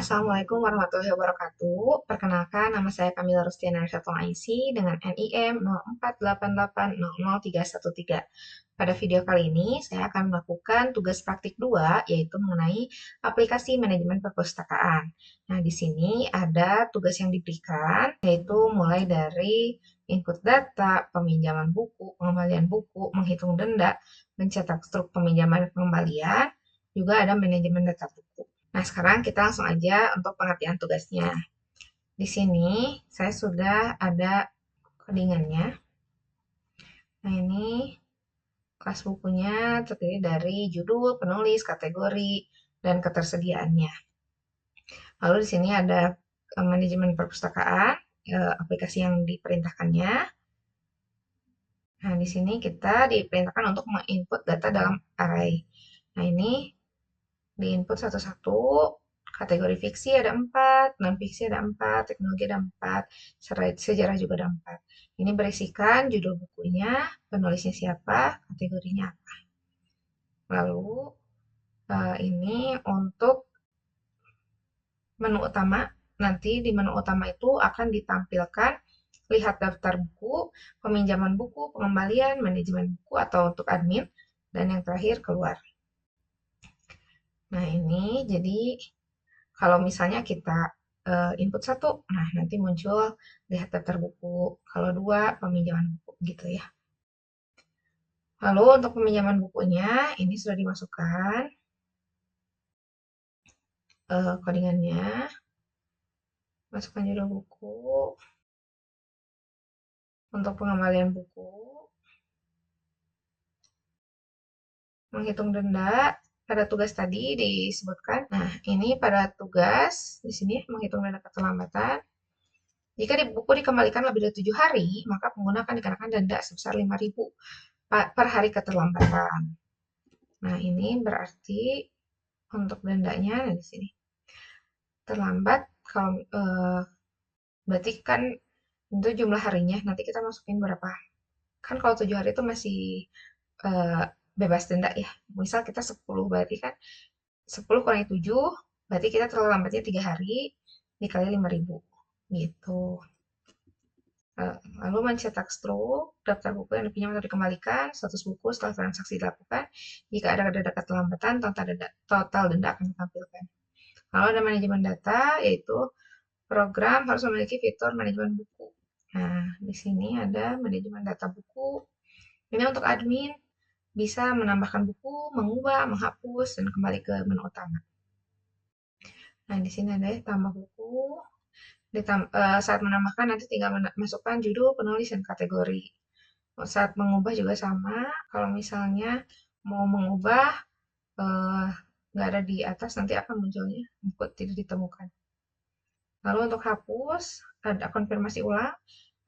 Assalamualaikum warahmatullahi wabarakatuh. Perkenalkan, nama saya Kamila Rustiana Arsyadul Aisy dengan NIM 0488000313. Pada video kali ini, saya akan melakukan tugas praktik 2, yaitu mengenai aplikasi manajemen perpustakaan. Nah, di sini ada tugas yang diberikan, yaitu mulai dari input data, peminjaman buku, pengembalian buku, menghitung denda, mencetak struk peminjaman dan pengembalian, juga ada manajemen data buku. Nah, sekarang kita langsung aja untuk pengertian tugasnya. Di sini saya sudah ada codingannya. Nah, ini kelas bukunya terdiri dari judul, penulis, kategori, dan ketersediaannya. Lalu di sini ada manajemen perpustakaan, aplikasi yang diperintahkannya. Nah, di sini kita diperintahkan untuk menginput data dalam array. Nah, ini diinput satu-satu. Kategori fiksi ada 4, non-fiksi ada 4, teknologi ada 4, sejarah juga ada 4. Ini berisikan judul bukunya, penulisnya siapa, kategorinya apa. Lalu ini untuk menu utama, nanti di menu utama itu akan ditampilkan lihat daftar buku, peminjaman buku, pengembalian, manajemen buku atau untuk admin, dan yang terakhir keluar. Nah, ini jadi kalau misalnya kita input 1, nah nanti muncul lihat daftar buku. Kalau 2, peminjaman buku gitu ya. Lalu untuk peminjaman bukunya, ini sudah dimasukkan codingannya. Masukkan judul buku. Untuk pengembalian buku. Menghitung denda. Pada tugas tadi disebutkan. Nah, ini pada tugas di sini menghitung denda keterlambatan. Jika buku dikembalikan lebih dari 7 hari, maka pengguna akan dikenakan denda sebesar 5.000 per hari keterlambatan. Nah, ini berarti untuk dendanya nah di sini. Terlambat kalau berarti kan itu jumlah harinya, nanti kita masukin berapa. Kan kalau 7 hari itu masih bebas denda ya. Misal kita 10, berarti kan 10 kurangi 7, berarti kita terlambatnya 3 hari dikali 5.000 gitu. Lalu mencetak struk, daftar buku yang dipinjam atau dikembalikan, status buku setelah transaksi dilakukan. Jika ada denda keterlambatan, total denda akan ditampilkan. Lalu ada manajemen data, yaitu program harus memiliki fitur manajemen buku. Nah, di sini ada manajemen data buku. Ini untuk admin, bisa menambahkan buku, mengubah, menghapus, dan kembali ke menu utama. Nah, di sini ada tambah buku. Saat menambahkan nanti tinggal masukkan judul, penulis, dan kategori. Saat mengubah juga sama. Kalau misalnya mau mengubah nggak ada di atas, nanti akan munculnya buku tidak ditemukan. Lalu untuk hapus, ada konfirmasi ulang.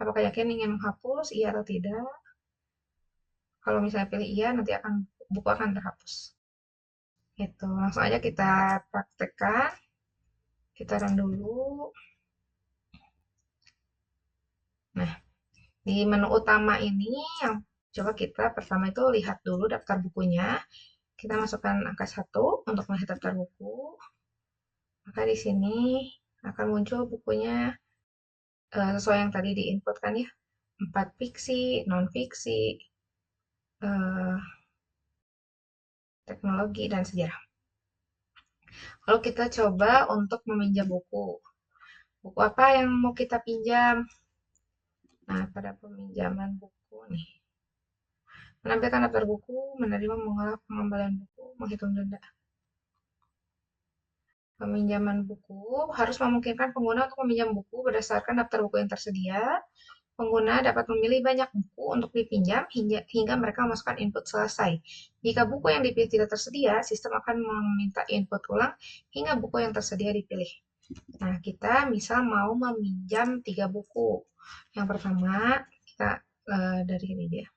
Apakah yakin ingin menghapus, iya atau tidak? Kalau misalnya pilih iya, nanti buku akan terhapus. Itu langsung aja kita praktekkan. Kita run dulu. Nah, di menu utama ini yang coba kita pertama itu lihat dulu daftar bukunya. Kita masukkan angka 1 untuk melihat daftar buku. Maka di sini akan muncul bukunya sesuai yang tadi diinput kan ya. 4 fiksi, non-fiksi, teknologi, dan sejarah. Lalu kita coba untuk meminjam buku. Buku apa yang mau kita pinjam? Nah, pada peminjaman buku nih. Menampilkan daftar buku, menerima mengolah pengembalian buku, menghitung denda. Peminjaman buku harus memungkinkan pengguna untuk meminjam buku berdasarkan daftar buku yang tersedia. Pengguna dapat memilih banyak buku untuk dipinjam hingga mereka memasukkan input selesai. Jika buku yang dipilih tidak tersedia, sistem akan meminta input ulang hingga buku yang tersedia dipilih. Nah, kita misal mau meminjam 3 buku. Yang pertama, kita dari ini dia.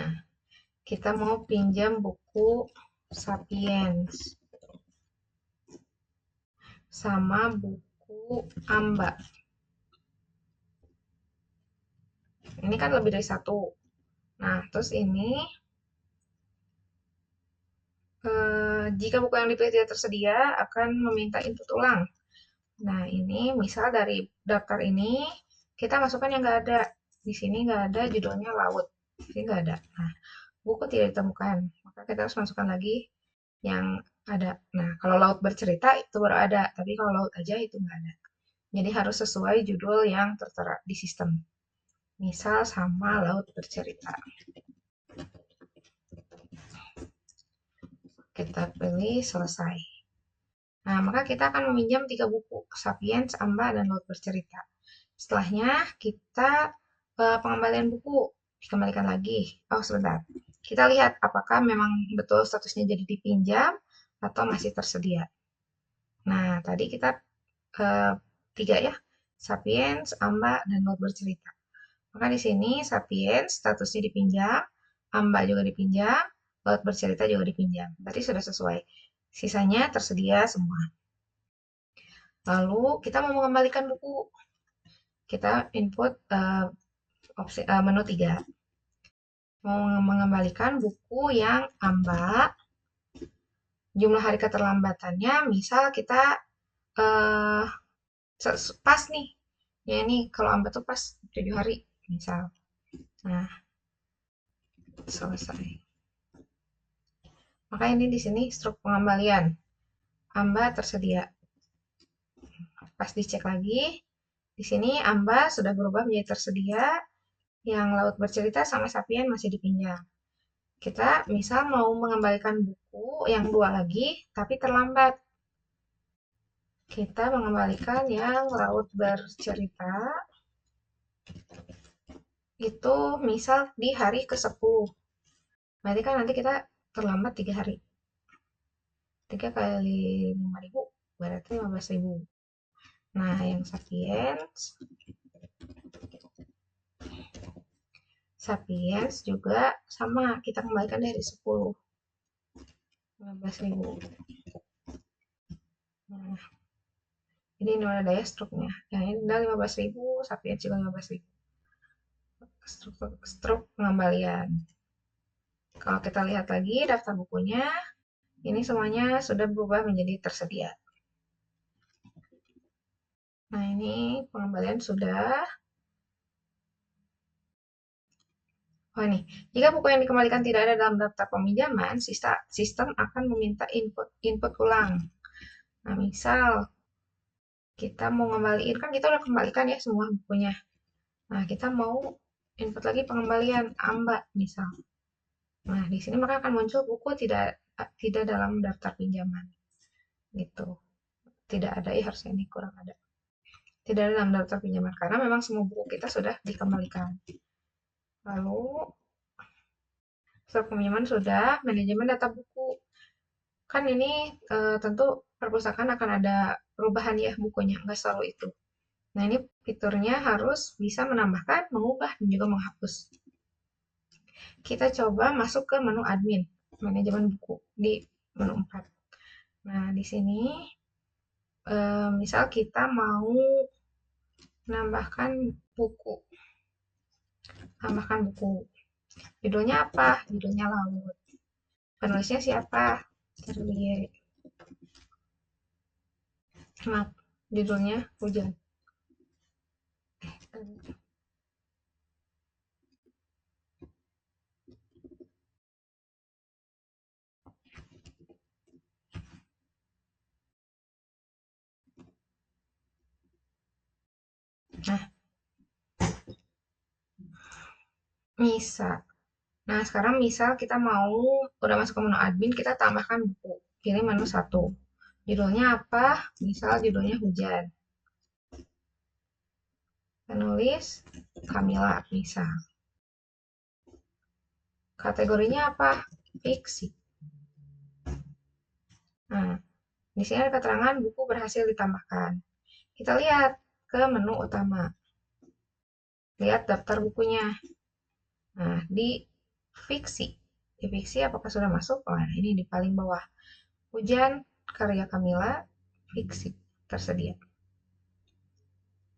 Nah, kita mau pinjam buku Sapiens sama buku Amba. Ini kan lebih dari 1. Nah, terus ini Jika buku yang dipilih tidak tersedia, akan meminta input ulang. Nah, ini misal dari daftar ini, kita masukkan yang nggak ada. Di sini nggak ada judulnya laut. Di sini nggak ada. Nah, buku tidak ditemukan. Maka kita harus masukkan lagi yang ada. Nah, kalau laut bercerita itu baru ada. Tapi kalau laut aja itu nggak ada. Jadi harus sesuai judul yang tertera di sistem. Misal sama laut bercerita. Kita pilih selesai. Nah, maka kita akan meminjam 3 buku, Sapiens, Amba, dan Laut Bercerita. Setelahnya, kita pengembalian buku. Dikembalikan lagi. Oh, sebentar. Kita lihat apakah memang betul statusnya jadi dipinjam atau masih tersedia. Nah, tadi kita eh, 3 ya. Sapiens, Amba, dan Laut Bercerita. Maka di sini Sapiens statusnya dipinjam, Amba juga dipinjam, Laut Bercerita juga dipinjam. Berarti sudah sesuai. Sisanya tersedia semua. Lalu kita mau mengembalikan buku. Kita input menu 3. Mau mengembalikan buku yang Amba, jumlah hari keterlambatannya, misal kita uh, pas nih. Ya ini kalau Amba tuh pas 7 hari, misal. Nah, selesai. Maka ini di sini struk pengembalian. Amba tersedia. Pas dicek lagi, di sini Amba sudah berubah menjadi tersedia, yang Laut Bercerita sama Sapien masih dipinjam. Kita misal mau mengembalikan buku yang 2 lagi, tapi terlambat. Kita mengembalikan yang Laut Bercerita, itu misal di hari ke-10. Berarti kan nanti kita terlambat 3 hari. 3 kali 5.000, berarti 15.000. Nah, yang Sapiens juga sama, kita kembalikan dari 10. 15.000. Nah, ini udah ada ya struknya. Yang ini udah 15.000, Sapiens juga 15.000. Struk pengembalian. Kalau kita lihat lagi daftar bukunya, ini semuanya sudah berubah menjadi tersedia. Nah, ini pengembalian sudah. Oh, ini. Jika buku yang dikembalikan tidak ada dalam daftar peminjaman, sistem akan meminta input ulang. Nah, misal kita mau ngembaliin, kan kita udah kembalikan ya semua bukunya. Nah, kita mau input lagi pengembalian Amba, misal. Nah, di sini maka akan muncul buku tidak dalam daftar pinjaman. Gitu. Tidak ada, ya harusnya ini kurang ada. Tidak ada dalam daftar pinjaman, karena memang semua buku kita sudah dikembalikan. Lalu, setelah pinjaman sudah, manajemen data buku. Kan ini tentu perpustakaan akan ada perubahan ya bukunya, nggak selalu itu. Nah, ini fiturnya harus bisa menambahkan, mengubah, dan juga menghapus. Kita coba masuk ke menu admin, manajemen buku, di menu 4. Nah, di sini misal kita mau menambahkan buku. Tambahkan buku. Judulnya apa? Judulnya Laut. Penulisnya siapa? Terliye. Maaf, judulnya Hujan. Nah, misal. Nah, sekarang misal kita mau udah masuk ke menu admin, kita tambahkan buku. Pilih menu 1. Judulnya apa? Misal judulnya Hujan. Penulis Kamila, misal. Kategorinya apa? Fiksi. Nah, di sini ada keterangan buku berhasil ditambahkan. Kita lihat ke menu utama. Lihat daftar bukunya. Nah, di fiksi. Di fiksi apakah sudah masuk? Oh, nah ini di paling bawah. Hujan, karya Kamila, fiksi, tersedia.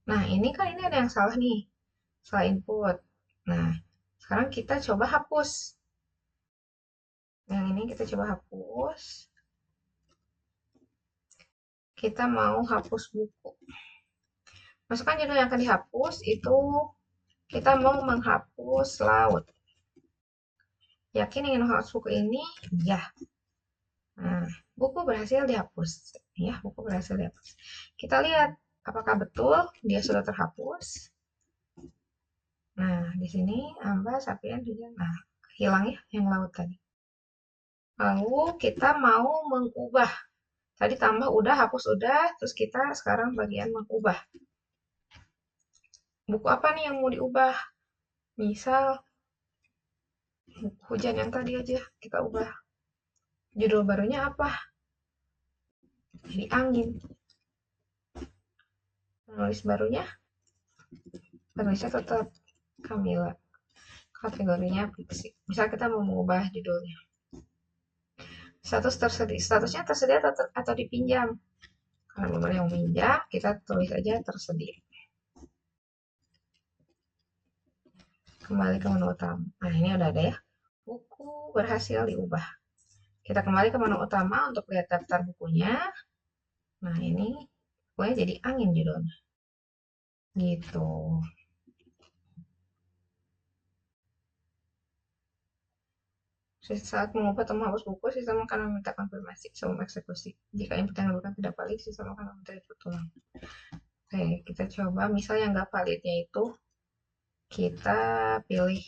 Nah, ini kan ini ada yang salah nih. Salah input. Nah, sekarang kita coba hapus. Yang ini kita coba hapus. kita mau hapus buku. Masukkan judul yang akan dihapus, itu kita mau menghapus laut. Yakin ingin menghapus buku ini? Ya. Nah, buku berhasil dihapus. Ya, buku berhasil dihapus. Kita lihat apakah betul dia sudah terhapus. Nah, di sini ambas, apian, hujan. Nah, hilang ya yang laut tadi. Lalu kita mau mengubah. Tadi tambah udah, hapus udah, terus kita sekarang bagian mengubah. Buku apa nih yang mau diubah? Misal, buku hujan yang tadi aja kita ubah. Judul barunya apa? Jadi angin. Penulis barunya, penulisnya tetap Kamila. Kategorinya fiksi. Misal kita mau mengubah judulnya. Statusnya tersedia atau dipinjam. Karena belum ada yang meminjam, kita tulis aja tersedia. Kembali ke menu utama. Nah, ini udah ada ya. Buku berhasil diubah. Kita kembali ke menu utama untuk lihat daftar bukunya. Nah, ini bukunya jadi angin judulnya. Gitu. Saat mengubah atau menghapus buku, sistem akan meminta konfirmasi sebelum eksekusi. Jika input yang diberikan tidak valid, sistem akan meminta input ulang. Oke, kita coba. Misal yang nggak validnya itu kita pilih,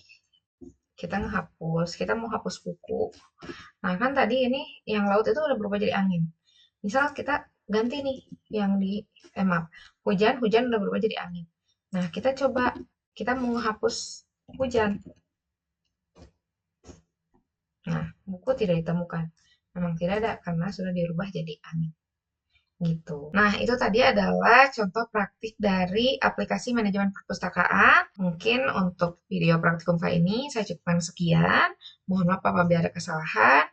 kita menghapus, kita mau hapus buku. Nah, kan tadi ini yang laut itu udah berubah jadi angin. Misal kita ganti nih yang di maaf, hujan udah berubah jadi angin. Nah, kita coba, kita mau menghapus hujan. Nah, buku tidak ditemukan. Memang tidak ada karena sudah dirubah jadi angin. Gitu. Nah, itu tadi adalah contoh praktik dari aplikasi manajemen perpustakaan. Mungkin untuk video praktikum kali ini saya cukupkan sekian. Mohon maaf apabila ada kesalahan.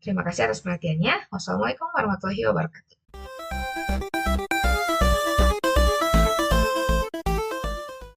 Terima kasih atas perhatiannya. Wassalamualaikum warahmatullahi wabarakatuh.